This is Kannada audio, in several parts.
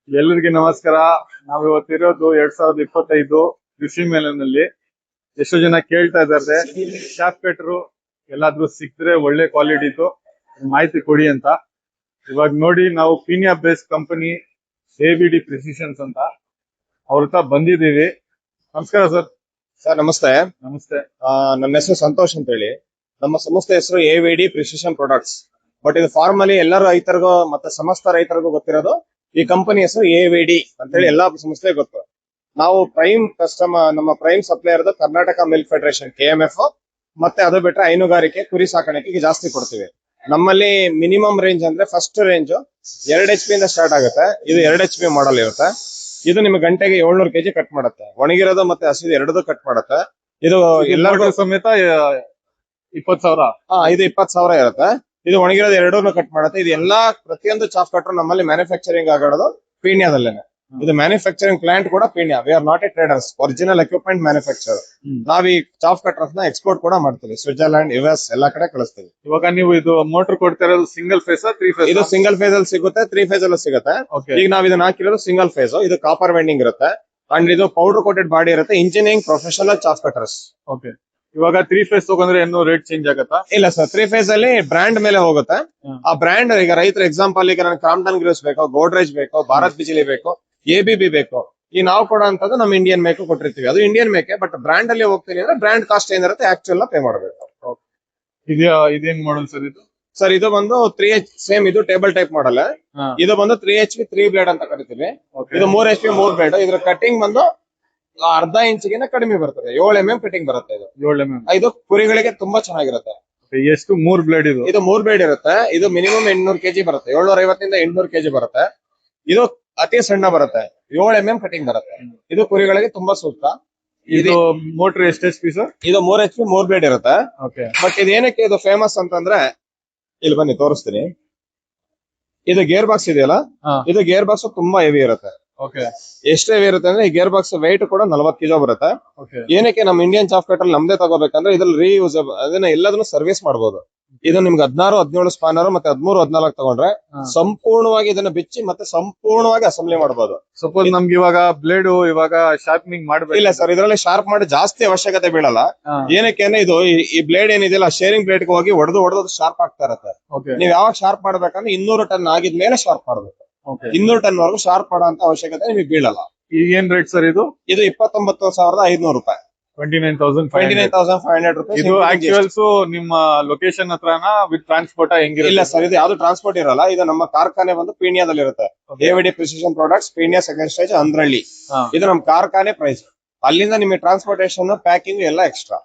ಎಲ್ಲರಿಗೂ ನಮಸ್ಕಾರ. ನಾವ್ ಇವತ್ತಿರೋದು 2025 ಕೃಷಿ ಮೇಳನಲ್ಲಿ. ಎಷ್ಟೋ ಜನ ಕೇಳ್ತಾ ಇದ್ದಾರೆ ಶಾಪ್ ಕಟ್ರು ಎಲ್ಲಾದ್ರೂ ಸಿಕ್ಕಿದ್ರೆ ಒಳ್ಳೆ ಕ್ವಾಲಿಟಿದು ಮಾಹಿತಿ ಕೊಡಿ ಅಂತ. ಇವಾಗ ನೋಡಿ, ನಾವು ಪೀನಿಯಾ ಬೇಸ್ ಕಂಪನಿ AVD ಪ್ರಿಸಿಷನ್ಸ್ ಅಂತ ಅವ್ರ ಹತ್ರ ಬಂದಿದ್ದೀವಿ. ನಮಸ್ಕಾರ ಸರ್. ಸರ್ ನಮಸ್ತೆ. ನಮಸ್ತೆ. ನನ್ನ ಹೆಸರು ಸಂತೋಷ್ ಅಂತ ಹೇಳಿ. ನಮ್ಮ ಸಂಸ್ಥೆ ಹೆಸರು AVD ಪ್ರಿಸಿಷನ್ ಪ್ರಾಡಕ್ಟ್ಸ್. ಬಟ್ ಇದು ಫಾರ್ಮಲಿ ಎಲ್ಲರೂ ರೈತರಿಗೂ ಮತ್ತೆ ಸಮಸ್ತ ರೈತರಿಗೂ ಗೊತ್ತಿರೋದು ಈ ಕಂಪನಿ ಹೆಸರು AVD ಅಂತ ಹೇಳಿ ಎಲ್ಲಾ ಸಂಸ್ಥೆ ಗೊತ್ತು. ನಾವು ಪ್ರೈಮ್ ಕಸ್ಟಮರ್, ನಮ್ಮ prime supplier Karnataka milk federation KMF, ಮತ್ತೆ ಅದು ಬಿಟ್ರೆ ಹೈನುಗಾರಿಕೆ ಕುರಿ ಸಾಕಾಣಿಕೆಗೆ ಜಾಸ್ತಿ ಕೊಡ್ತೀವಿ. ನಮ್ಮಲ್ಲಿ ಮಿನಿಮಮ್ ರೇಂಜ್ ಅಂದ್ರೆ ಫಸ್ಟ್ ರೇಂಜ್ 2 HP ಇಂದ ಸ್ಟಾರ್ಟ್ ಆಗುತ್ತೆ. ಇದು 2 HP ಮಾಡಲ್ ಇರುತ್ತೆ. ಇದು ನಿಮ್ಗೆ ಗಂಟೆಗೆ 700 kg ಕಟ್ ಮಾಡುತ್ತೆ. ಒಣಗಿರೋದು ಮತ್ತೆ ಹಸಿದು ಎರಡದು ಕಟ್ ಮಾಡುತ್ತೆ. ಇದು ಎಲ್ಲರಿಗೂ ಸಮೇತ 20,000. ಇದು 20,000 ಇರುತ್ತೆ. ಇದು ಒಣಗಿರೋದು ಎರಡೂ ಕಟ್ ಮಾಡುತ್ತೆ. ಇದು ಎಲ್ಲಾ ಪ್ರತಿಯೊಂದು ಚಾಫ್ ಕಟ್ರು ನಮ್ಮಲ್ಲಿ ಮ್ಯಾನುಫ್ಯಾಕ್ಚರಿಂಗ್ ಆಗೋದು ಪೀಣ್ಯದಲ್ಲೇನೆ. ಇದು ಮ್ಯಾನುಫ್ಯಾಕ್ಚರಿಂಗ್ ಪ್ಲಾಂಟ್ ಕೂಡ Peenya. We are not A traders, original equipment manufacture. ನಾವ್ ಈ ಚಾಫ್ ಕಟ್ರಸ್ ನ ಎಕ್ಸ್ಪೋರ್ಟ್ ಕೂಡ ಮಾಡ್ತೀವಿ. ಸ್ವಿಟ್ಜರ್ಲ್ಯಾಂಡ್, US ಎಲ್ಲಾ ಕಡೆ ಕಳಿಸ್ತೀವಿ. ಇವಾಗ ನೀವು ಇದು ಮೋಟರ್ ಕೊಡ್ತಾ ಇರೋದು ಸಿಂಗಲ್ ಫೇಸ್ 3 ಫೇಸ್? ಇದು ಸಿಂಗಲ್ ಫೇಸ್ ಅಲ್ಲಿ ಸಿಗುತ್ತೆ, 3 ಫೇಸ್ ಅಲ್ಲೂ ಸಿಗುತ್ತೆ. ಈಗ ನಾವ್ ಇದನ್ನ ಹಾಕಿರೋದು ಸಿಂಗಲ್ ಫೇಸ್. ಇದು ಕಾಪರ್ ವೆಂಡಿಂಗ್ ಇರುತ್ತೆ ಅಂಡ್ ಇದು ಪೌಡರ್ ಕೋಟೆಡ್ ಬಾಡಿ ಇರುತ್ತೆ. Engineering professional chaff cutters. Okay. ಇವಾಗ 3 ಫೇಸ್ ತಗೊಂಡ್ರೆ ಏನು ರೇಟ್ ಚೇಂಜ್ ಆಗುತ್ತಾ? ಇಲ್ಲ ಸರ್, 3 ಫೇಸ್ ಅಲ್ಲಿ ಬ್ರ್ಯಾಂಡ್ ಮೇಲೆ ಹೋಗುತ್ತೆ. ಆ ಬ್ರ್ಯಾಂಡ್ ಈಗ ರೈತರ ಎಕ್ಸಾಂಪಲ್, ಈಗ ನನಗೆ ಕ್ರಾಂಪ್ಟನ್ ಗ್ರೀವ್ಸ್ ಬೇಕು, ಗೋಡ್ರೇಜ್ ಬೇಕು, ಭಾರತ್ ಬಿಜಿಲಿ ಬೇಕು, ABB ಬೇಕು. ಈ ನಾವು ಕೊಡೋ ಅಂತದ್ದು ನಮ್ಮ ಇಂಡಿಯನ್ ಮೇಕ್ ಕೊಟ್ಟಿರ್ತೀವಿ. ಅದು ಇಂಡಿಯನ್ ಮೇಕೆ, ಬಟ್ ಬ್ರ್ಯಾಂಡ್ ಅಲ್ಲಿ ಹೋಗ್ತೀನಿ ಅಂದ್ರೆ ಬ್ರ್ಯಾಂಡ್ ಕಾಸ್ಟ್ ಏನಿರುತ್ತೆ ಆಕ್ಚುಯಲ್ ಪೇ ಮಾಡಬೇಕು. ಇದೇನ್ ಮಾಡಲ್ ಸರ್ ಇದು? ಸರ್ ಇದು ಬಂದು 3H ಸೇಮ್, ಇದು ಟೇಬಲ್ ಟೈಪ್ ಮಾಡಲ್. ಇದು ಬಂದು 3HP 3 ಬ್ಲೇಡ್ ಅಂತ ಕರಿತೀವಿ. ಇದು 3HP 3 ಬ್ಲೇಡ್. ಇದ್ರ ಕಟಿಂಗ್ ಬಂದು ಅರ್ಧ ಇಂಚಿಗಿನ ಕಡಿಮೆ ಬರ್ತದೆ. 7 mm ಕಟಿಂಗ್ ಬರುತ್ತೆ. ಇದು 7 mm. ಇದು ಕುರಿಗಳಿಗೆ ತುಂಬಾ ಚೆನ್ನಾಗಿರುತ್ತೆ. ಎಷ್ಟು 3 ಬ್ಲೇಡ್? ಇದು 3 ಬ್ಲೇಡ್ ಇರುತ್ತೆ. ಇದು ಮಿನಿಮಮ್ 800 kg ಬರುತ್ತೆ. 750 ಇಂದ 800 kg ಬರುತ್ತೆ. ಇದು ಅತಿ ಸಣ್ಣ ಬರುತ್ತೆ. 7 mm ಕಟಿಂಗ್ ಬರುತ್ತೆ. ಇದು ಕುರಿಗಳಿಗೆ ತುಂಬಾ ಸೂಕ್ತ. ಇದು ಮೋಟರ್ ಎಷ್ಟು HP ಸರ್? ಇದು 3HP 3 ಬ್ಲೇಡ್ ಇರುತ್ತೆ. ಬಟ್ ಇದು ಏನಕ್ಕೆ ಇದು ಫೇಮಸ್ ಅಂತಂದ್ರೆ, ಇಲ್ಲಿ ಬನ್ನಿ ತೋರಿಸ್ತೀನಿ. ಇದು ಗೇರ್ ಬಾಕ್ಸ್ ಇದೆಯಲ್ಲ, ಇದು ಗೇರ್ ಬಾಕ್ಸ್ ತುಂಬಾ ಹೆವಿ ಇರುತ್ತೆ. ಎಷ್ಟು ಹೆವಿ ಇರುತ್ತೆ ಅಂದ್ರೆ ಈ ಗೇರ್ ಬಾಕ್ಸ್ ವೆಯ್ಟ್ ಕೂಡ 40 kg ಬರುತ್ತೆ. ಏನಕ್ಕೆ ನಮ್ಮ ಇಂಡಿಯನ್ ಚಾಫ್ ಕಟರ್ ನಮ್ದೇ ತಗೋಬೇಕಂದ್ರೆ ಇದ್ರಲ್ಲಿ ರೀಯೂಸ್, ಅದನ್ನ ಎಲ್ಲದನ್ನು ಸರ್ವಿಸ್ ಮಾಡಬಹುದು. ಇದು ನಿಮ್ಗೆ 16, 17 ಸ್ಪಾನರ್ ಮತ್ತೆ 13, 14 ತಗೊಂಡ್ರೆ ಸಂಪೂರ್ಣವಾಗಿ ಇದನ್ನ ಬಿಚ್ಚಿ ಮತ್ತೆ ಸಂಪೂರ್ಣವಾಗಿ ಅಸೆಂಬ್ಲಿ ಮಾಡಬಹುದು. ಸಪೋಸ್ ನಮ್ಗೆ ಇವಾಗ ಬ್ಲೇಡ್ ಇವಾಗ ಶಾರ್ಪ್ನಿಂಗ್ ಮಾಡಬೇಕು. ಇಲ್ಲ ಸರ್, ಇದರಲ್ಲಿ ಶಾರ್ಪ್ ಮಾಡಿ ಜಾಸ್ತಿ ಅವಶ್ಯಕತೆ ಬೀಳಲ್ಲ. ಏನಕ್ಕೆ ಅಂದ್ರೆ ಇದು ಈ ಬ್ಲೇಡ್ ಏನಿದೆಯಲ್ಲ, ಶೇರಿಂಗ್ ಬ್ಲೇಡ್ ಹೋಗಿ ಹೊಡೆದು ಶಾರ್ಪ್ ಆಗ್ತಾ ಇರುತ್ತೆ. ನೀವ್ ಯಾವಾಗ ಶಾರ್ಪ್ ಮಾಡ್ಬೇಕಂದ್ರೆ 200 ಟನ್ ಆಗಿದ್ಮೇಲೆ ಶಾರ್ಪ್ ಮಾಡ್ಬೇಕು. 200 ಟನ್ ವರೆಗೂ ಶಾರ್ಪ್ ಮಾಡೋ ಅಂತ ಅವಶ್ಯಕತೆ ನಿಮಗೆ ಬೀಳಲ್ಲ. ಈಗ ಏನ್ ರೇಟ್ ಸರ್ ಇದು? ಇದು 29,500 ರೂಪಾಯಿ. 29,500 ರೂಪಾಯಿ. ಇದು ಆಕ್ಚುಯಲ್ಸ್ ನಿಮ್ಮ ಲೊಕೇಶನ್ ಹತ್ರನಾ ವಿತ್ ಟ್ರಾನ್ಸ್ಪೋರ್ಟ್ ಹೆಂಗಿರುತ್ತೆ? ಇಲ್ಲ ಸರ್, ಇದು ಯಾವ್ದು ಟ್ರಾನ್ಸ್ಪೋರ್ಟ್ ಇರಲ್ಲ. ಇದು ನಮ್ಮ ಕಾರ್ಖಾನೆ ಬಂದು ಪೀಣ್ಯದಲ್ಲಿ ಇರುತ್ತೆ. AVD precision products, Peenya second stage, Andrahalli. ಇದು ನಮ್ಮ ಕಾರ್ಖಾನೆ ಪ್ರೈಸ್. ಅಲ್ಲಿಂದ ನಿಮಗೆ ಟ್ರಾನ್ಸ್ಪೋರ್ಟೇಶನ್, ಪ್ಯಾಕಿಂಗ್ ಎಲ್ಲ ಎಕ್ಸ್ಟ್ರಾ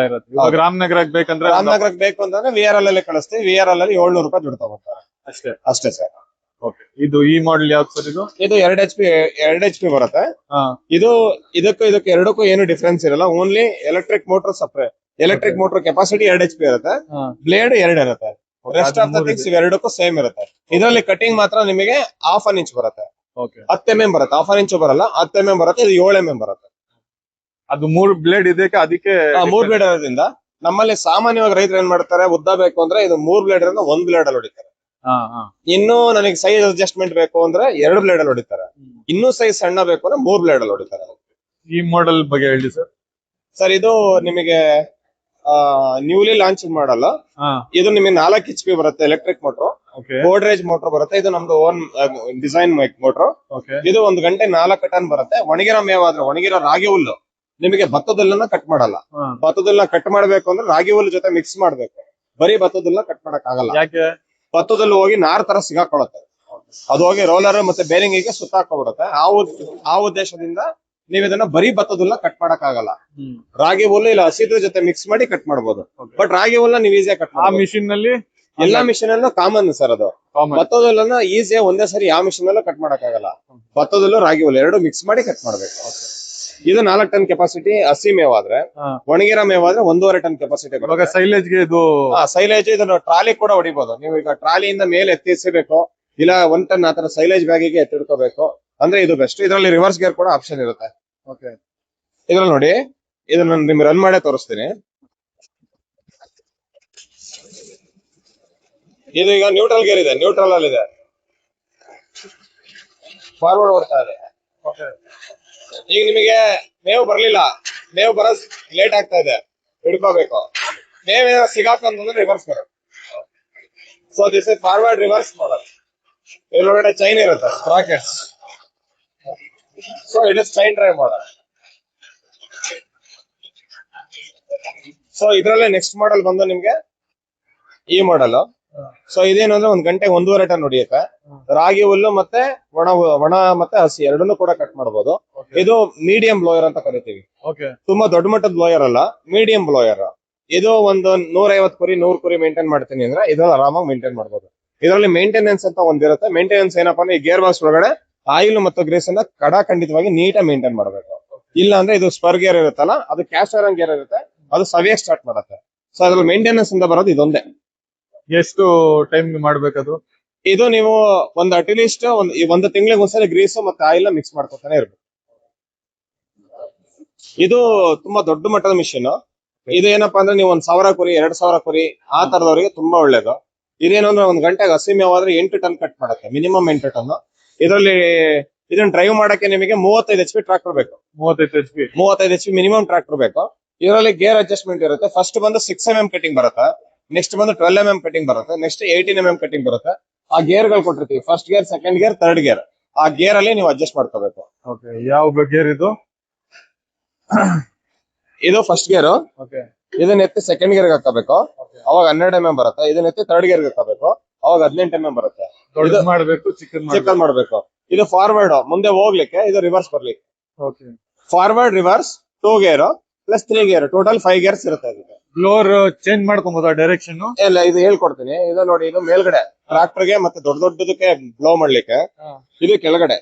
ಇರುತ್ತೆ. ರಾಮನಗರಕ್ಕೆ ಬೇಕಂದ್ರೆ, ರಾಮನಗರಕ್ಕೆ ಬೇಕು ಅಂತಂದ್ರೆ VRL ಅಲ್ಲಿ ಕಳಿಸ್ತೀವಿ. VRL ಅಲ್ಲಿ 700 ರೂಪಾಯಿ ದುಡ್ಡು ತಗೋತಾರೆ ಅಷ್ಟೇ ಸರ್. ಇದು ಈ ಮಾಡೆಲ್ ಯಾವ್ದು ಸರ್? ಇದು 2 HP ಬರುತ್ತೆ. ಇದು ಇದಕ್ಕೂ ಎರಡಕ್ಕೂ ಏನು ಡಿಫ್ರೆನ್ಸ್ ಇರಲ್ಲ. Only electric motor separate. Electric motor capacity 2 HP ಇರುತ್ತೆ, ಬ್ಲೇಡ್ 2 ಇರುತ್ತೆ. ರೆಸ್ಟ್ ಆಫ್ ದ ಥಿಂಗ್ಸ್ ಎರಡಕ್ಕೂ ಸೇಮ್ ಇರುತ್ತೆ. ಇದರಲ್ಲಿ ಕಟಿಂಗ್ ಮಾತ್ರ ನಿಮಗೆ 1/2 ಇಂಚ್ ಬರುತ್ತೆ. 10 mm ಬರುತ್ತೆ. 1/2 ಇಂಚ್ ಬರಲ್ಲ, 10 mm ಬರುತ್ತೆ. ಇದು 7 mm ಬರುತ್ತೆ. ಅದು 3 ಬ್ಲೇಡ್ ಇದಕ್ಕೆ, ಅದಕ್ಕೆ 3 ಬ್ಲೇಡ್ ಇರೋದ್ರಿಂದ ನಮ್ಮಲ್ಲಿ ಸಾಮಾನ್ಯವಾಗಿ ರೈತರು ಏನ್ ಮಾಡ್ತಾರೆ, ಉದ್ದ ಬೇಕು ಅಂದ್ರೆ ಇದು 3 ಬ್ಲೇಡ್ ಇರೋದ್ರಿಂದ 1 ಬ್ಲೇಡ್ ಅಲ್ಲಿ ಹೊಡಿತಾರೆ. ಇನ್ನು ನನಗೆ ಸೈಜ್ ಅಡ್ಜಸ್ಟ್ಮೆಂಟ್ ಬೇಕು ಅಂದ್ರೆ 2 ಬ್ಲೇಡ್ ಅಲ್ಲಿ ಹೊಡಿತಾರೆ. ಇನ್ನೂ ಸೈಜ್ ಸಣ್ಣ ಬೇಕು ಅಂದ್ರೆ 3 ಬ್ಲೇಡ್ ಅಲ್ಲಿ ಹೊಡಿತಾರೆ. ಈ ಮಾಡೆಲ್ ಬಗ್ಗೆ ಹೇಳಿ ಸರ್. ಸರ್ ಇದು ನಿಮಗೆ ನ್ಯೂಲಿ ಲಾಂಚ್ ಮಾಡಲ್ಲ. ಇದು ನಿಮಗೆ 4 HP ಬರುತ್ತೆ ಎಲೆಕ್ಟ್ರಿಕ್ ಮೋಟರ್. ಗೋಡ್ರೇಜ್ ಮೋಟರ್ ಬರುತ್ತೆ. ಇದು ನಮ್ದು ಓನ್ ಡಿಸೈನ್ ಮೋಟರ್. ಇದು 1 ಗಂಟೆ 4 ಟನ್ ಬರುತ್ತೆ. ಒಣಗಿರೋ ಮೇವಾದ್ರೆ, ಒಣಗಿರೋ ರಾಗಿ ಹುಲ್ಲು ನಿಮಗೆ ಭತ್ತದಲ್ಲನ್ನ ಕಟ್ ಮಾಡಲ್ಲ. ಭತ್ತದಲ್ಲ ಕಟ್ ಮಾಡ್ಬೇಕು ಅಂದ್ರೆ ರಾಗಿ ಹುಲ್ಲು ಜೊತೆ ಮಿಕ್ಸ್ ಮಾಡ್ಬೇಕು. ಬರೀ ಭತ್ತದಲ್ಲ ಕಟ್ ಮಾಡಕ್ ಆಗಲ್ಲ. ಯಾಕೆ? ಭತ್ತದಲ್ಲಿ ಹೋಗಿ ನಾರ್ ತರ ಸಿಗಾಕೊಳ್ಳುತ್ತೆ. ಅದು ಹೋಗಿ ರೋಲರ್ ಮತ್ತೆ ಬೇರಿಂಗ್ ಗೆ ಸುತ್ತಾಕೊಂಡ್ಬಿಡುತ್ತೆ. ಆ ಉದ್ದೇಶದಿಂದ ನೀವು ಇದನ್ನ ಬರೀ ಭತ್ತದಲ್ಲ ಕಟ್ ಮಾಡಕ್ ಆಗಲ್ಲ. ರಾಗಿ ಹುಲ್ಲು ಇಲ್ಲ ಹಸಿದ್ರ ಜೊತೆ ಮಿಕ್ಸ್ ಮಾಡಿ ಕಟ್ ಮಾಡಬಹುದು. ಬಟ್ ರಾಗಿ ಹುಲ್ಲ ನೀವು ಈಸಿಯಾಗಿ ಕಟ್ ಆ ಮಿಷಿನ್ ನಲ್ಲಿ, ಎಲ್ಲಾ ಮಿಷಿನ್ ಅಲ್ಲೂ ಕಾಮನ್ ಸರ್. ಅದು ಭತ್ತದಲ್ಲನ್ನ ಈಸಿಯಾಗಿ ಒಂದೇ ಸರಿ ಯಾವ ಮಿಷಿನ್ ಅಲ್ಲೂ ಕಟ್ ಮಾಡಕ್ ಆಗಲ್ಲ. ಭತ್ತದಲ್ಲೂ ರಾಗಿ ಹುಲ್ಲು ಎರಡು ಮಿಕ್ಸ್ ಮಾಡಿ ಕಟ್ ಮಾಡ್ಬೇಕು. ಇದು 4 ಟನ್ ಕೆಪಾಸಿಟಿ. ಹಸಿ ಮೇವಾದ್ರೆ, ಒಣಗಿರೋ ಮೇವಾದ್ರೆ 1.5 ಟನ್ ಕೆಪಾಸಿಟಿ. ಸೈಲೇಜ್ಗೆ ಇದು ಸೈಲೇಜ್ ಇದನ್ನು ಟ್ರಾಲಿ ಕೂಡ ಹೊಡಿಬಹುದು. ನೀವು ಈಗ ಟ್ರಾಲಿಯಿಂದ ಮೇಲೆ ಎತ್ತಿಸಬೇಕು, ಇಲ್ಲ 1 ಟನ್ ಆತರ ಸೈಲೇಜ್ ಬ್ಯಾಗಿಗೆ ಎತ್ತಿಡ್ಕೋಬೇಕು ಅಂದ್ರೆ ಇದು ಬೆಸ್ಟ್. ಇದರಲ್ಲಿ ರಿವರ್ಸ್ ಗೇರ್ ಕೂಡ ಆಪ್ಷನ್ ಇರುತ್ತೆ. ಇದ್ರಲ್ಲಿ ನೋಡಿ, ಇದನ್ನ ನಿಮ್ಗೆ ರನ್ ಮಾಡೇ ತೋರಿಸ್ತೀನಿ. ಇದು ಈಗ ನ್ಯೂಟ್ರಲ್ ಗೇರ್ ಇದೆ, ನ್ಯೂಟ್ರಲ್ ಅಲ್ಲಿ ಇದೆ. ಫಾರ್ವರ್ಡ್ ಓಡ್ತಾ ಇದೆ. ಓಕೆ ಈಗ ನಿಮಗೆ ಮೇವು ಬರ್ಲಿಲ್ಲ, ಮೇವು ಬರೋದ್ ಲೇಟ್ ಆಗ್ತಾ ಇದೆ, ಹಿಡ್ಕೋಬೇಕು. ಮೇವು ಸಿಗಾಕಂತಂದ್ರೆ ರಿವರ್ಸ್ ಬರುತ್ತೆ. So this is forward reverse model. ಇದ್ರೊಳಗಡೆ ಚೈನ್ ಇರುತ್ತೆ, sprockets. So it is chain drive model. So ಇದ್ರಲ್ಲೇ ನೆಕ್ಸ್ಟ್ ಮಾಡಲ್ ಬಂದು ನಿಮ್ಗೆ ಈ ಮಾಡಲ್. ಸೊ ಇದೇನು ಅಂದ್ರೆ 1 ಗಂಟೆ 1.5 ಟನ್ ಹೊಡಿಯುತ್ತೆ. ರಾಗಿ ಹುಲ್ಲು ಮತ್ತೆ ಒಣ ಮತ್ತೆ ಹಸಿ ಎರಡನ್ನೂ ಕೂಡ ಕಟ್ ಮಾಡಬಹುದು. ಇದು ಮೀಡಿಯಂ ಬ್ಲೋಯರ್ ಅಂತ ಕರಿತೀವಿ. ಓಕೆ ತುಂಬಾ ದೊಡ್ಡ ಮಟ್ಟದ ಬ್ಲೋಯರ್ ಅಲ್ಲ, ಮೀಡಿಯಂ ಬ್ಲೋಯರ್. ಇದು ಒಂದು 150 ಕುರಿ 100 ಕುರಿ ಮೇಂಟೈನ್ ಮಾಡ್ತೀನಿ ಅಂದ್ರೆ ಇದ್ರಲ್ಲಿ ಆರಾಮಾಗಿ ಮೇಂಟೈನ್ ಮಾಡಬಹುದು. ಇದರಲ್ಲಿ ಮೇಂಟೆನೆನ್ಸ್ ಅಂತ ಒಂದಿರುತ್ತೆ. ಮೇಂಟೆನೆನ್ಸ್ ಏನಪ್ಪಾ ಅಂದ್ರೆ ಈ ಗೇರ್ ಬಾಕ್ಸ್ ಒಳಗಡೆ ಆಯಿಲ್ ಮತ್ತು ಗ್ರೀಸ್ ಅನ್ನ ಖಂಡಿತವಾಗಿ ನೀಟಾಗಿ ಮೇಂಟೈನ್ ಮಾಡಬೇಕು. ಇಲ್ಲ ಅಂದ್ರೆ ಇದು ಸ್ಪರ್ ಗೇರ್ ಇರುತ್ತಲ್ಲ, ಅದು ಕ್ಯಾಸ್ಟ್ ಐರನ್ ಗೇರ್ ಇರುತ್ತೆ, ಅದು ಸವಿಯಕ್ ಸ್ಟಾರ್ಟ್ ಮಾಡುತ್ತೆ. ಸೊ ಅದ್ರಲ್ಲಿ ಮೇಂಟೆನೆನ್ಸ್ ಅಂತ ಬರೋದು ಇದೊಂದೇ. ಎಷ್ಟು ಟೈಮ್ ಮಾಡ್ಬೇಕದು? ಇದು ನೀವು ಒಂದು ಅಟ್ಲೀಸ್ಟ್ ಒಂದು ತಿಂಗಳಿಗೆ ಒಂದ್ಸಲ ಗ್ರೀಸ್ ಮತ್ತೆ ಆಯಿಲ್ ಮಿಕ್ಸ್ ಮಾಡ್ಕೊತಾನೆ ಇರ್ಬೇಕು. ಇದು ತುಂಬಾ ದೊಡ್ಡ ಮಟ್ಟದ ಮಿಷಿನ್. ಇದು ಏನಪ್ಪಾ ಅಂದ್ರೆ ನೀವು 1,000 ಕುರಿ 2,000 ಕುರಿ ಆ ತರದವರಿಗೆ ತುಂಬಾ ಒಳ್ಳೇದು. ಇದೇನು ಅಂದ್ರೆ 1 ಗಂಟೆಗೆ ಹಸಿ ಮೇವಾದ್ರೆ 8 ಟನ್ ಕಟ್ ಮಾಡುತ್ತೆ, ಮಿನಿಮಮ್ 8 ಟನ್. ಇದರಲ್ಲಿ ಇದನ್ನ ಡ್ರೈವ್ ಮಾಡಕ್ಕೆ ನಿಮಗೆ 35 HP ಟ್ರಾಕ್ಟರ್ ಬೇಕು. 35 HP ಮಿನಿಮಮ್ ಟ್ರಾಕ್ಟರ್ ಬೇಕು. ಇದರಲ್ಲಿ ಗೇರ್ ಅಡ್ಜಸ್ಟ್ಮೆಂಟ್ ಇರುತ್ತೆ. ಫಸ್ಟ್ ಬಂದು 6mm ಕಟಿಂಗ್ ಬರುತ್ತೆ, ನೆಕ್ಸ್ಟ್ ಬಂದು 12mm ಕಟಿಂಗ್ ಬರುತ್ತೆ, ನೆಕ್ಸ್ಟ್ 18mm ಕಟಿಂಗ್ ಬರುತ್ತೆ. ಆ ಗೇರ್ ಗಳು ಕೊಟ್ಟಿರ್ತೀವಿ, first gear, second gear, third gear. ಆ ಗೇರ್ ಅಲ್ಲಿ ನೀವು ಅಡ್ಜಸ್ಟ್ ಮಾಡ್ಕೋಬೇಕು. ಓಕೆ ಯಾವ ಗೇರ್ ಇದು? ಇದು ಫಸ್ಟ್ ಗೇರ್. ಓಕೆ ಇದನ್ನ ಎತ್ತಿ ಸೆಕೆಂಡ್ ಗೇರ್ ಹಾಕಬೇಕು, ಅವಾಗ 12mm ಬರುತ್ತೆ. ಇದನ್ನ ಎತ್ತಿ ಥರ್ಡ್ ಗೇರ್ ಹಾಕಬೇಕು, ಅವಾಗ 18mm ಬರುತ್ತೆ. ದೊಡ್ಡದು ಮಾಡಬೇಕು, ಚಿಕ್ಕದ್ ಮಾಡ್ಬೇಕು. ಇದು ಫಾರ್ವರ್ಡ್ ಮುಂದೆ ಹೋಗ್ಲಿಕ್ಕೆ, ಇದು ರಿವರ್ಸ್ ಬರ್ಲಿಕ್ಕೆ. Okay forward reverse 2 gear plus 3 gear, total 5 gears ಇರುತ್ತೆ ಇದಕ್ಕೆ. ಬ್ಲೋರ್ ಚೇಂಜ್ ಮಾಡ್ಕೊಬಹುದಾ ಡೈರೆಕ್ಷನ್? ಇಲ್ಲ, ಇದು ಹೇಳ್ಕೊಡ್ತೀನಿ. ಇದು ನೋಡಿ, ಇದು ಮೇಲ್ಗಡೆ ಟ್ರಾಕ್ಟರ್ ಗೆ ಮತ್ತೆ ದೊಡ್ಡದಕ್ಕೆ ಬ್ಲೋ ಮಾಡ್ಲಿಕ್ಕೆ, ಇದು ಕೆಳಗಡೆ.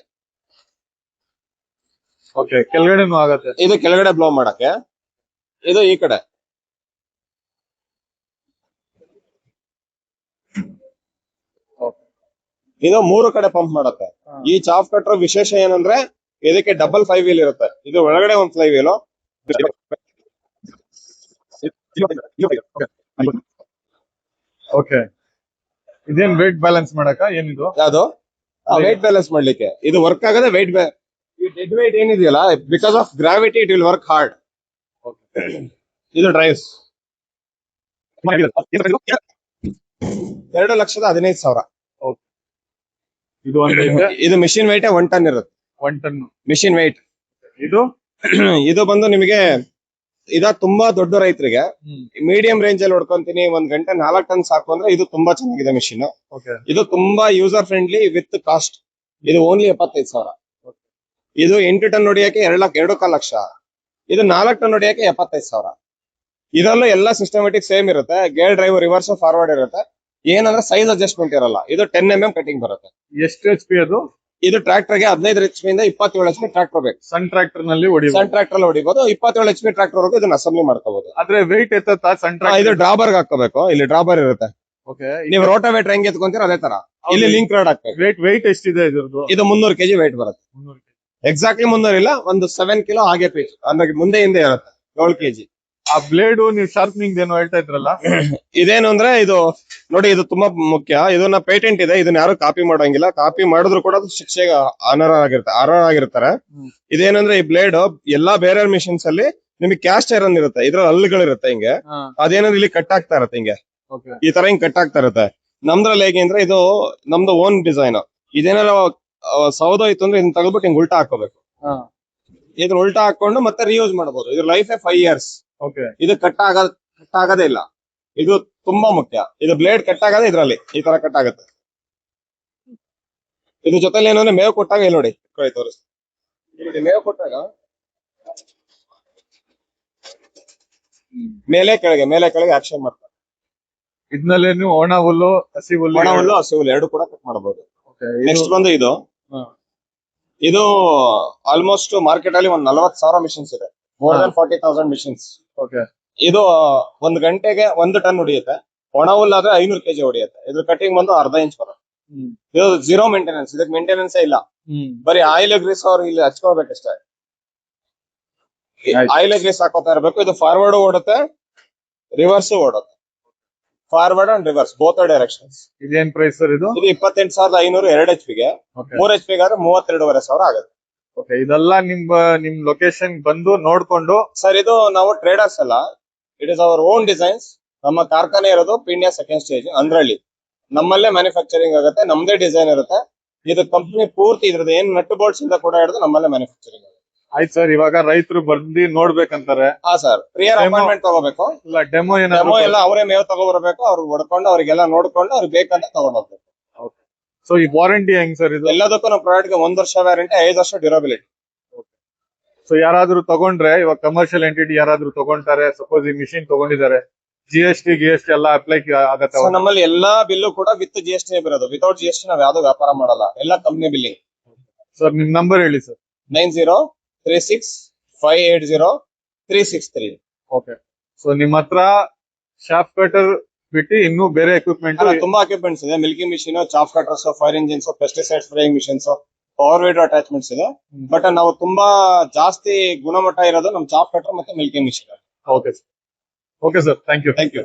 ಓಕೆ ಕೆಳಗಡೆನೂ ಆಗತ್ತೆ. ಇದು ಕೆಳಗಡೆ ಬ್ಲೋ ಮಾಡಕ್ಕೆ, ಇದು ಈ ಕಡೆ. ಇದು 3 ಕಡೆ ಪಂಪ್ ಮಾಡುತ್ತೆ. ಈ ಚಾಫ್ ಕಟ್ರ್ ವಿಶೇಷ ಏನಂದ್ರೆ ಇದಕ್ಕೆ ಡಬಲ್ 5 ವೀಲ್ ಇರುತ್ತೆ. ಇದು ಒಳಗಡೆ ಒಂದು ಫ್ಲೈ ವೀಲ್. ಓಕೆ ಇದೇನ್ ವೇಟ್ ಬ್ಯಾಲೆನ್ಸ್ ಮಾಡಕ ಏನಿದು? ಯಾವ್ದು ವೇಟ್ ಬ್ಯಾಲೆನ್ಸ್ ಮಾಡ್ಲಿಕ್ಕೆ ಇದು ವರ್ಕ್ ಆಗದೆ. ವೆಯ್ಟ್ ಈ ಡೆಡ್ ವೇಟ್ ಏನಿದೆಯಲ್ಲ, because of gravity it will work hard. ಇದು ಡ್ರೈವ್ಸ್ 2,15,000. ಇದು ಒಂದು ಇದು ಮಿಷಿನ್ ವೆಯ್ಟ್ 1 ಟನ್ ಇರುತ್ತೆ. 1 ಟನ್ ಮಿಷಿನ್ ವೆಯ್ಟ್. ಇದು ಇದು ಬಂದು ನಿಮಗೆ ತುಂಬಾ ದೊಡ್ಡ ರೈತರಿಗೆ ಮೀಡಿಯಂ ರೇಂಜ್ ಅಲ್ಲಿ ಹೊಡ್ಕೊಂತೀನಿ 1 ಗಂಟೆ 4 ಟನ್ ಸಾಕು ಅಂದ್ರೆ ಇದು ತುಂಬಾ ಚೆನ್ನಾಗಿದೆ ಮಿಷಿನ್. ಇದು ತುಂಬಾ ಯೂಸರ್ ಫ್ರೆಂಡ್ಲಿ ವಿತ್ ಕಾಸ್ಟ್. ಇದು ಓನ್ಲಿ 75,000. ಇದು 8 ಟನ್ ಹೊಡಿಯಕ್ಕೆ 2.25 ಲಕ್ಷ. ಇದು 4 ಟನ್ ಹೊಡಿಯಕ್ಕೆ 75,000. ಇದರಲ್ಲೂ ಎಲ್ಲ ಸಿಸ್ಟಮೆಟಿಕ್ ಸೇಮ್ ಇರುತ್ತೆ. ಗೇರ್ ಡ್ರೈವ್ ರಿವರ್ಸ್ ಫಾರ್ವರ್ಡ್ ಇರುತ್ತೆ. ಏನಂದ್ರೆ ಸೈಜ್ ಅಡ್ಜಸ್ಟ್ಮೆಂಟ್ ಇರಲ್ಲ. ಇದು 10mm ಕಟಿಂಗ್ ಬರುತ್ತೆ. ಎಷ್ಟು HP ಅದು? ಇದು ಟ್ರಾಕ್ಟರ್ ಗೆ 15 HP ಇಂದ 27 HP ಟ್ರಾಕ್ಟರ್ ಬೇಕು. ಸಣ್ಣ ಟ್ರಾಕ್ಟರ್ ನಲ್ಲಿ ಸಣ್ಣ ಟ್ರಾಕ್ಟರ್ ಹೊಡಿಬಹುದು. 27 HP ಟ್ರಾಕ್ಟರ್ ವರೆಗೂ ಇದನ್ನ ಅಸೆಂಬ್ಲಿ ಮಾಡ್ಕೋಬಹುದು. ಆದ್ರೆ ವೆಯ್ಟ್ ಎತ್ತ ಸಣ್ಣ ಟ್ರಾಕ್ಟರ್. ಇದು ಡ್ರಾಬರ್ ಹಾಕೋಬೇಕು. ಇಲ್ಲಿ ಡ್ರಾಬರ್ ಇರುತ್ತೆ. ಓಕೆ ನೀವು ರೋಟಾವೇಟರ್ ಹೆಂಗ್ ಎತ್ಕೊಂತೀರ ಅದೇ ತರ ಇಲ್ಲಿ ಲಿಂಕ್ ರಾಡ್ ಹಾಕ್ಬೇಕು. ವೆಯ್ಟ್ ಎಷ್ಟಿದೆ ಇದ್ರದ್ದು? ಇದು 300 kg ವೆಯ್ಟ್ ಬರುತ್ತೆ. ಎಕ್ಸಾಕ್ಟ್ಲಿ 300 ಇಲ್ಲ, ಒಂದು 7 ಕಿಲೋ ಹಾಗೆ ಪೀಸ್ ಅಂದ್ರೆ ಮುಂದೆ ಹಿಂದೆ ಇರುತ್ತೆ. 7 kg. ಆ ಬ್ಲೇಡ್ ನೀವು ಶಾರ್ಪ್ನಿಂಗ್ ಏನೋ ಹೇಳ್ತಾ ಇದ್ರಲ್ಲ, ಇದೇನು ಅಂದ್ರೆ ಇದು ನೋಡಿ, ಇದು ತುಂಬಾ ಮುಖ್ಯ. ಇದನ್ನ ಪೇಟೆಂಟ್ ಇದೆ, ಇದನ್ನ ಯಾರು ಕಾಪಿ ಮಾಡೋಂಗಿಲ್ಲ. ಕಾಪಿ ಮಾಡಿದ್ರು ಕೂಡ ಅದು ಶಿಕ್ಷೆಗೆ ಅರ್ಹರಾಗಿರ್ತಾರೆ. ಇದೇನಂದ್ರೆ ಈ ಬ್ಲೇಡ್ ಎಲ್ಲಾ ಬೇರೆ ಮಿಷಿನ್ಸ್ ಅಲ್ಲಿ ನಿಮಗೆ ಕ್ಯಾಸ್ಟ್ ಐರನ್ ಇರುತ್ತೆ, ಇದ್ರಲ್ಲಿ ಹಲ್ಲುಗಳಿರುತ್ತೆ ಹಿಂಗೆ. ಅದೇನಂದ್ರೆ ಇಲ್ಲಿ ಕಟ್ ಆಗ್ತಾ ಇರುತ್ತೆ ಹಿಂಗೆ, ಈ ತರ ಹಿಂಗ್ ಕಟ್ ಆಗ್ತಾ ಇರುತ್ತೆ. ನಮ್ದ್ರಲ್ಲಿ ಹೇಗೆ ಅಂದ್ರೆ ಇದು ನಮ್ದು ಓನ್ ಡಿಸೈನ್. ಇದೇನಾರ ಸೌದೋಯ್ತು ಅಂದ್ರೆ ಇದನ್ನ ತಗೊಬಿಟ್ಟು ಹಿಂಗ್ ಉಲ್ಟಾ ಹಾಕೋಬೇಕು. ಇದನ್ನ ಉಲ್ಟಾ ಹಾಕೊಂಡು ಮತ್ತೆ ರಿಯೂಸ್ ಮಾಡಬಹುದು. ಇದ್ರ ಲೈಫ್ 5 years. ಇದು ಕಟ್ ಆಗದೇ ಇಲ್ಲ. ಇದು ತುಂಬಾ ಮುಖ್ಯ. ಇದು ಬ್ಲೇಡ್ ಕಟ್ ಆಗದೆ ಇದ್ರಲ್ಲಿ ಈ ತರ ಕಟ್ ಆಗುತ್ತೆ. ಇದ್ರ ಜೊತೆಲಿ ಏನಂದ್ರೆ ಮೇವು ಕೊಟ್ಟಾಗ ಇಲ್ಲಿ ನೋಡಿ ತೋರಿಸ್ತೀನಿ. ಮೇವು ಕೊಟ್ಟಾಗ ಮೇಲೆ ಕೆಳಗೆ ಆಕ್ಷನ್ ಮಾಡ್ತಾರೆ. ಇದ್ನಲ್ಲಿ ನೀವು ಒಣ ಹುಲ್ಲು ಹಸಿ ಹುಲ್ಲು ಹಸಿ ಹುಲ್ಲು ಎರಡು ಕೂಡ ಕಟ್ ಮಾಡಬಹುದು. ನೆಕ್ಸ್ಟ್ ಬಂದು ಇದು ಆಲ್ಮೋಸ್ಟ್ ಮಾರ್ಕೆಟ್ ಅಲ್ಲಿ ಒಂದು 40,000 ಮಿಷಿನ್ಸ್ ಇದೆ. more than 40,000 machines. ಇದು 1 ಗಂಟೆಗೆ 1 ಟನ್ ಹೊಡಿಯುತ್ತೆ. ಒಣ ಹುಲ್ಲಾದ್ರೆ 500 kg ಹೊಡಿಯುತ್ತೆ. ಇದ್ರ ಕಟಿಂಗ್ ಬಂದು ಅರ್ಧ ಇಂಚ್ ಬರುತ್ತೆ. ಇದು 0 ಮೇಂಟೆನೆನ್ಸ್. ಇದಕ್ಕೆ ಮೇಂಟೆನೆನ್ಸ್ ಇಲ್ಲ. ಬರೀ ಆಯಿಲ್ ಗ್ರೀಸ್ ಅವ್ರು ಇಲ್ಲಿ ಹಚ್ಕೋಬೇಕಷ್ಟೇ. ಆಯಿಲ್ ಗ್ರೀಸ್ ಹಾಕೋತಾ ಇರ್ಬೇಕು. ಇದು ಫಾರ್ವರ್ಡ್ ಓಡುತ್ತೆ, ರಿವರ್ಸ್ ಓಡುತ್ತೆ. Forward and reverse both directions. ಇದೇನ್ ಪ್ರೈಸ್ ಸರ್ ಇದು? ಇದು 28,500 2 HP ಗೆ. ಓಕೆ 3 HP ಗಾದ್ರೆ 32,500 ಆಗುತ್ತೆ. ಓಕೆ ಇದೆಲ್ಲ ನಿಮ್ ಲೊಕೇಶನ್ ಬಂದು ನೋಡ್ಕೊಂಡು. ಸರ್ ಇದು ನಾವು ಟ್ರೇಡರ್ಸ್ ಅಲ್ಲ, it is our own designs. ನಮ್ಮ ಕಾರ್ಖಾನೆ ಇರೋದು ಪೀಣ್ಯ ಸೆಕೆಂಡ್ ಸ್ಟೇಜ್ ಅಂದ್ರಳ್ಳಿ. ನಮ್ಮಲ್ಲೇ ಮ್ಯಾನುಫ್ಯಾಕ್ಚರಿಂಗ್ ಆಗುತ್ತೆ, ನಮ್ದೇ ಡಿಸೈನ್ ಇರುತ್ತೆ. ಇದು ಕಂಪನಿ ಪೂರ್ತಿ ಇದ್ರದ್ದು ಏನ್ ನಟ್ ಬೋಲ್ಟ್ಸ್ ಇಂದ ಕೂಡ ಹಿಡಿದು ನಮ್ಮಲ್ಲೇ ಮ್ಯಾನುಫ್ಯಾಕ್ಚರಿಂಗ್ ಆಗುತ್ತೆ. ಆಯ್ತು ಸರ್, ಇವಾಗ ರೈತರು ಬಂದು ನೋಡ್ಬೇಕಂತಾರೆ. ಹಾ ಸರ್, ಪ್ರಿಯರ್ ಅಪಾಯಿಂಟ್ಮೆಂಟ್ ತಗೋಬೇಕು. ಇಲ್ಲ ಡೆಮೋ ಡೆಮೋ ಎಲ್ಲ ಅವರೇ ಮೇವ್ ತಗೋಬರ್ಬೇಕು. ಅವ್ರು ಹೊಡ್ಕೊಂಡು ಅವ್ರಿಗೆಲ್ಲ ನೋಡ್ಕೊಂಡು ಅವ್ರಿಗೆ ಬೇಕಂತ ತಗೊಂಡ್ ಹೋಗ್ಬೇಕು. ಸೊ ಈ ವಾರಂಟಿ ಹೆಂಗ್ ಸರ್ ಇದು? ಎಲ್ಲದಕ್ಕೂ ನಮ್ಮ ಪ್ರಾಡಕ್ಟ್ ಗೆ 1 ವರ್ಷ ವ್ಯಾರಂಟಿ, 5 ವರ್ಷ ಡ್ಯೂರಬಿಲಿಟಿ. ಸೊ ಯಾರಾದ್ರೂ ತಗೊಂಡ್ರೆ, ಇವಾಗ ಕಮರ್ಷಿಯಲ್ ಎಂಟಿಟಿ ಯಾರಾದ್ರೂ ತಗೊಂತಾರೆ, ಸಪೋಸ್ ಈ ಮಿಷಿನ್ ತಗೊಂಡಿದ್ದಾರೆ, GST ಎಲ್ಲ ಅಪ್ಲೈ ಆಗತ್ತೆ? ಸೊ ನಮ್ಮಲ್ಲಿ ಎಲ್ಲಾ ಬಿಲ್ಲು ಕೂಡ ವಿತ್ GST ಬರೋದು. ವಿತೌಟ್ GST ನಾವ್ ಯಾವ್ದು ವ್ಯಾಪಾರ ಮಾಡಲ್ಲ, ಎಲ್ಲ ಕಂಪ್ನಿ ಬಿಲ್ಲಿಂಗ್. ಸರ್ ನಿಮ್ ನಂಬರ್ ಹೇಳಿ ಸರ್. 9036580363. ಓಕೆ. ಸೊ ನಿಮ್ ಹತ್ರ ಶಾಫ್ಟ್ ಕಟರ್ ಬಿಟ್ಟು ಇನ್ನೂ ಬೇರೆ ಎಕ್ವಿಪ್ಮೆಂಟ್ ತುಂಬಾ ಎಕ್ವಿಪ್ಮೆಂಟ್ಸ್ ಇದೆ. Milking machine, chaff cutters, fire engines, pesticide spraying machines, power weeder attachments ಇದೆ. ಬಟ್ ನಾವು ತುಂಬಾ ಜಾಸ್ತಿ ಗುಣಮಟ್ಟ ಇರೋದು ನಮ್ ಚಾಫ್ ಕಟರ್ ಮತ್ತೆ milking machine. Okay sir, thank you. Thank you.